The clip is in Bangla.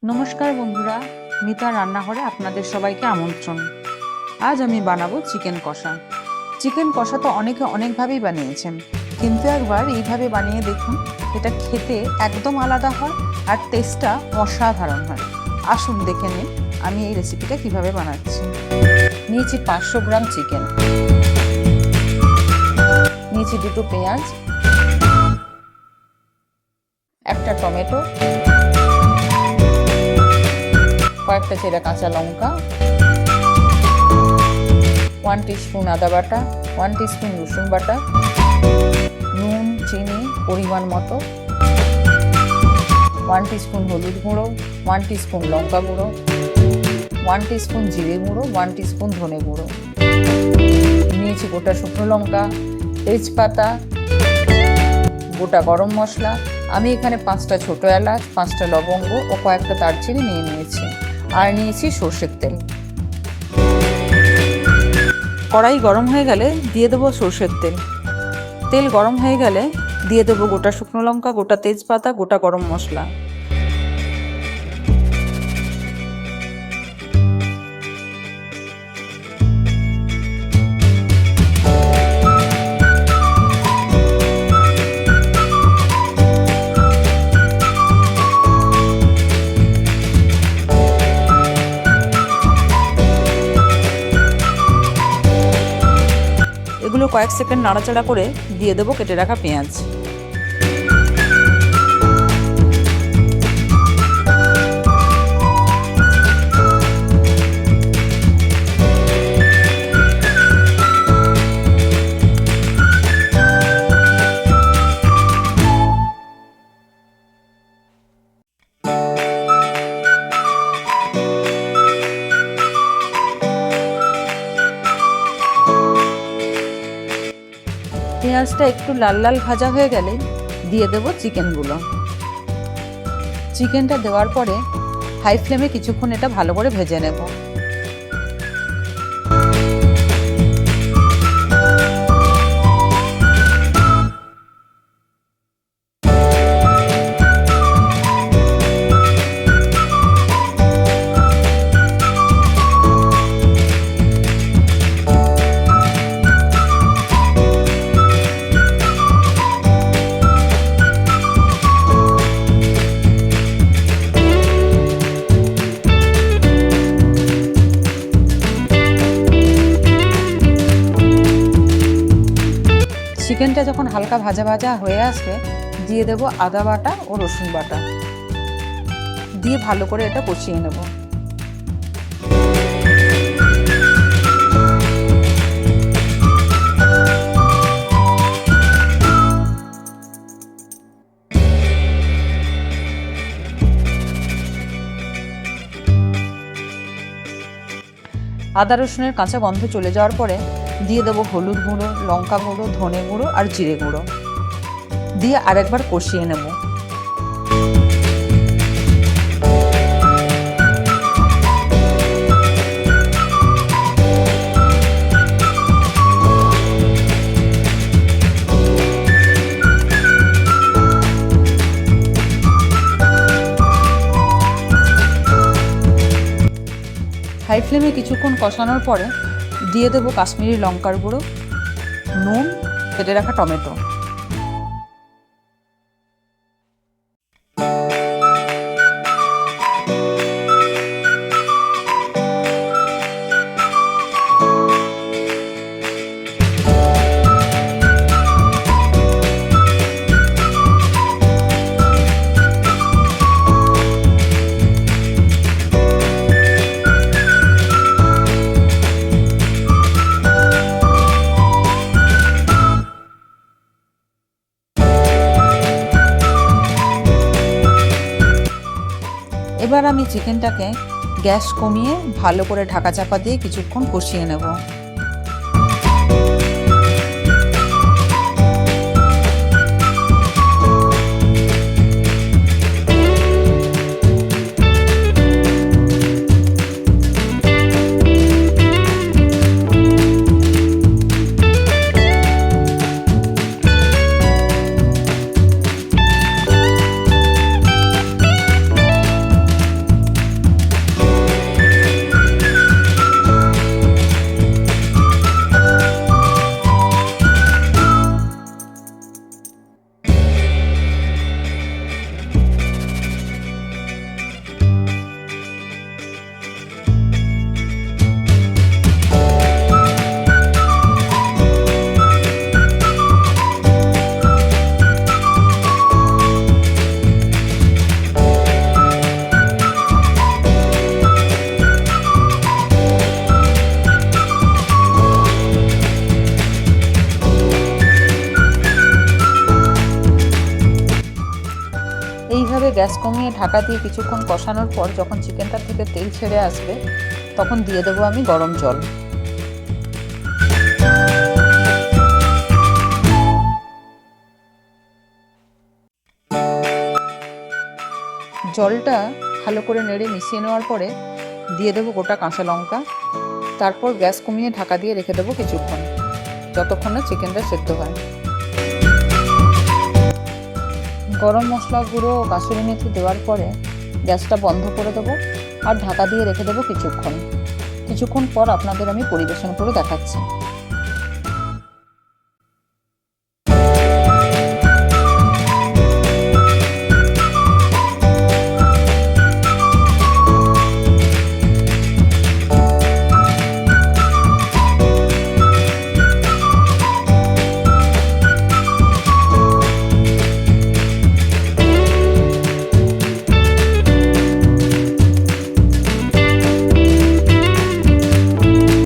নমস্কার বন্ধুরা, মিতা রান্নাঘরে আপনাদের সবাইকে আমন্ত্রণ। আজ আমি বানাবো চিকেন কষা। চিকেন কষা তো অনেকে অনেকভাবেই বানিয়েছেন, কিন্তু একবার এইভাবে বানিয়ে দেখুন, এটা খেতে একদম আলাদা হয় আর টেস্টটা অসাধারণ হয়। আসুন দেখে নিন আমি এই রেসিপিটা কিভাবে বানাচ্ছি। নিয়েছি 500 গ্রাম চিকেন, নিয়েছি 2টো পেঁয়াজ, একটা টমেটো, কয়েকটা চেরা কাঁচা লঙ্কা, 1 টিস্পুন আদা বাটা, 1 টিস্পুন রসুন বাটা, নুন চিনি পরিমাণ মতো, 1 টিস্পুন হলুদ গুঁড়ো, 1 টিস্পুন লঙ্কা গুঁড়ো, 1 টিস্পুন জিরে গুঁড়ো, 1 টিস্পুন ধনে গুঁড়ো, নিয়েছি গোটা শুকনো লঙ্কা, তেজপাতা, গোটা গরম মশলা। আমি এখানে 5টা ছোটো এলাচ, 5টা লবঙ্গ ও কয়েকটা দারচিনি নিয়ে নিয়েছি। আর নিয়েছি সর্ষের তেল। কড়াই গরম হয়ে গেলে দিয়ে দেবো সর্ষের তেল। তেল গরম হয়ে গেলে দিয়ে দেবো গোটা শুকনো লঙ্কা, গোটা তেজপাতা, গোটা গরম মশলা। এগুলো কয়েক সেকেন্ড নাড়াচাড়া করে দিয়ে দেবো কেটে রাখা পেঁয়াজ। পেঁয়াজটা একটু লাল লাল ভাজা হয়ে গেলে দিয়ে দেবো চিকেনগুলো। চিকেনটা দেওয়ার পরে হাই ফ্লেমে কিছুক্ষণ এটা ভালো করে ভেজে নেব। চিকেনটা যখন হালকা ভাজা ভাজা হয়ে আসবে দিয়ে দেবো আদা বাটা ও রসুন বাটা, দিয়ে ভালো করে এটা কষিয়ে নেব। আদা রসুনের কাঁচা গন্ধ চলে যাওয়ার পরে দিয়ে দেবো হলুদ গুঁড়ো, লঙ্কা গুঁড়ো, ধনে গুঁড়ো আর জিরে গুঁড়ো, দিয়ে আরেকবার কষিয়ে নেব। হাই ফ্লেমে কিছুক্ষণ কষানোর পরে দিয়ে দেবো কাশ্মীরি লঙ্কার গুঁড়ো, নুন, কেটে রাখা টমেটো। এবার আমি চিকেনটাকে গ্যাস কমিয়ে ভালো করে ঢাকা চাপা দিয়ে কিছুক্ষণ কষিয়ে নেব। ঢাকা দিয়ে কিছুক্ষণ কষানোর পর যখন চিকেনটা থেকে তেল ছেড়ে আসবে তখন দিয়ে দেবো আমি গরম জল। জলটা ভালো করে নেড়ে মিশিয়ে নেওয়ার পরে দিয়ে দেবো গোটা কাঁচা লঙ্কা। তারপর গ্যাস কমিয়ে ঢাকা দিয়ে রেখে দেবো কিছুক্ষণ, যতক্ষণ না চিকেনটা সেদ্ধ হয়। গরম মশলা গুঁড়ো ও কাসুরি মেথি দেওয়ার পরে গ্যাসটা বন্ধ করে দেবো আর ঢাকা দিয়ে রেখে দেবো কিছুক্ষণ পর আপনাদের আমি পরিবেশন করে দেখাচ্ছি।